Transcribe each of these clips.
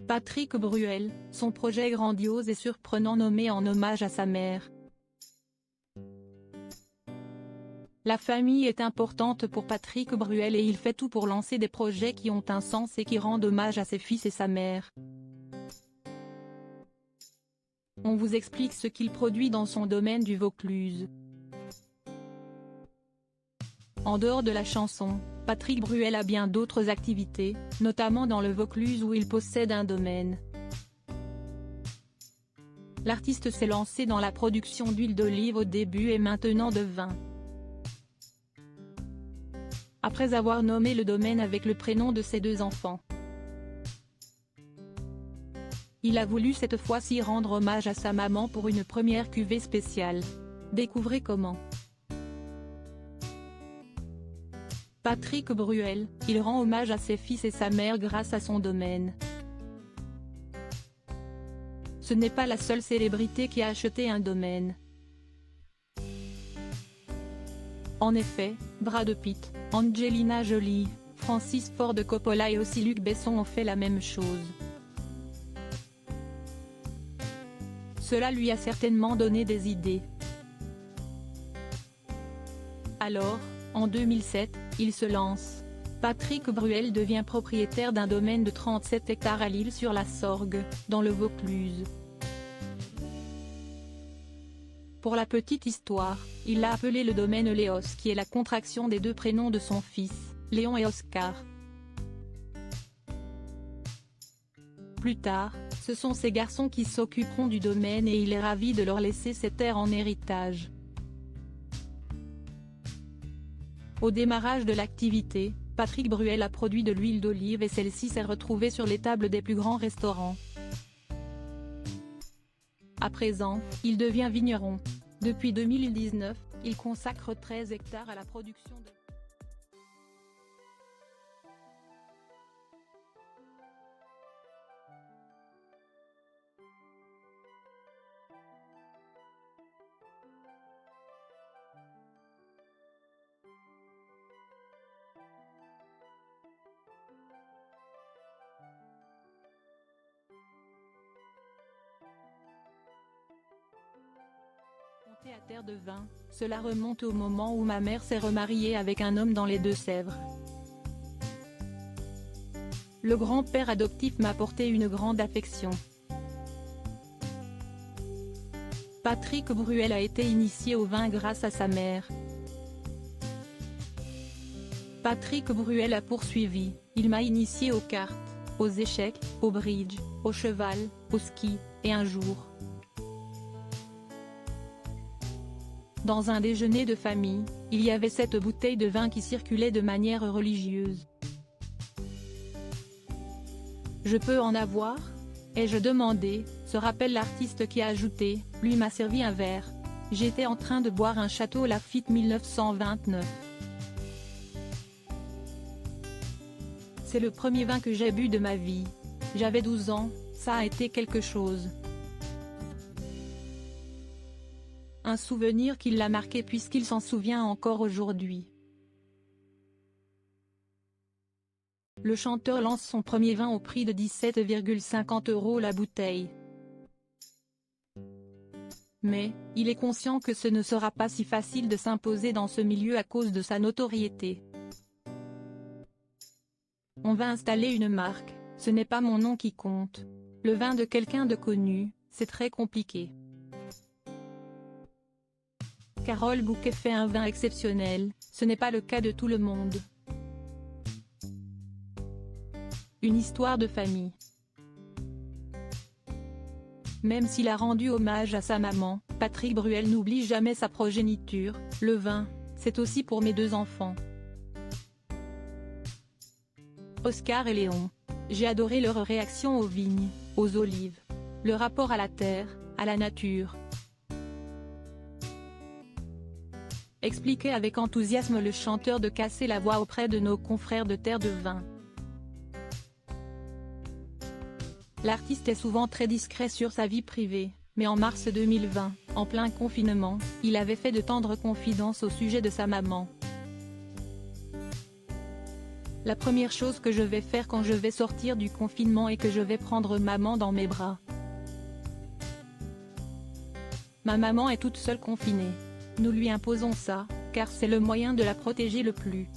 Patrick Bruel, son projet grandiose et surprenant nommé en hommage à sa mère. La famille est importante pour Patrick Bruel et il fait tout pour lancer des projets qui ont un sens et qui rendent hommage à ses fils et sa mère. On vous explique ce qu'il produit dans son domaine du Vaucluse. En dehors de la chanson, Patrick Bruel a bien d'autres activités, notamment dans le Vaucluse où il possède un domaine. L'artiste s'est lancé dans la production d'huile d'olive au début et maintenant de vin. Après avoir nommé le domaine avec le prénom de ses 2 enfants, il a voulu cette fois-ci rendre hommage à sa maman pour une première cuvée spéciale. Découvrez comment. Patrick Bruel, il rend hommage à ses fils et sa mère grâce à son domaine. Ce n'est pas la seule célébrité qui a acheté un domaine. En effet, Brad Pitt, Angelina Jolie, Francis Ford Coppola et aussi Luc Besson ont fait la même chose. Cela lui a certainement donné des idées. Alors, en 2007, il se lance. Patrick Bruel devient propriétaire d'un domaine de 37 hectares à l'Isle-sur-la-Sorgue, dans le Vaucluse. Pour la petite histoire, il l'a appelé le domaine Léos qui est la contraction des 2 prénoms de son fils, Léon et Oscar. Plus tard, ce sont ses garçons qui s'occuperont du domaine et il est ravi de leur laisser ces terres en héritage. Au démarrage de l'activité, Patrick Bruel a produit de l'huile d'olive et celle-ci s'est retrouvée sur les tables des plus grands restaurants. À présent, il devient vigneron. Depuis 2019, il consacre 13 hectares à la production de... à terre de vin, cela remonte au moment où ma mère s'est remariée avec un homme dans les Deux-Sèvres. Le grand-père adoptif m'a porté une grande affection. Patrick Bruel a été initié au vin grâce à sa mère. Patrick Bruel a poursuivi, il m'a initié aux cartes, aux échecs, au bridge, au cheval, au ski, et un jour, dans un déjeuner de famille, il y avait cette bouteille de vin qui circulait de manière religieuse. Je peux en avoir ? Ai-je demandé, se rappelle l'artiste qui a ajouté, lui m'a servi un verre. J'étais en train de boire un Château Lafite 1929. C'est le premier vin que j'ai bu de ma vie. J'avais 12 ans, ça a été quelque chose. Un souvenir qui l'a marqué puisqu'il s'en souvient encore aujourd'hui. Le chanteur lance son premier vin au prix de 17,50 € la bouteille. Mais, il est conscient que ce ne sera pas si facile de s'imposer dans ce milieu à cause de sa notoriété. On va installer une marque, ce n'est pas mon nom qui compte. Le vin de quelqu'un de connu, c'est très compliqué. Carole Bouquet fait un vin exceptionnel, ce n'est pas le cas de tout le monde. Une histoire de famille. Même s'il a rendu hommage à sa maman, Patrick Bruel n'oublie jamais sa progéniture. Le vin, c'est aussi pour mes 2 enfants. Oscar et Léon. J'ai adoré leur réaction aux vignes, aux olives. Le rapport à la terre, à la nature. Expliquait avec enthousiasme le chanteur de Casser la voix auprès de nos confrères de Terre de Vin. L'artiste est souvent très discret sur sa vie privée, mais en mars 2020, en plein confinement, il avait fait de tendres confidences au sujet de sa maman. La première chose que je vais faire quand je vais sortir du confinement est que je vais prendre maman dans mes bras. Ma maman est toute seule confinée. Nous lui imposons ça, car c'est le moyen de la protéger le plus.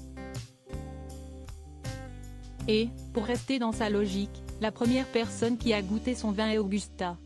Et, pour rester dans sa logique, la première personne qui a goûté son vin est Augusta.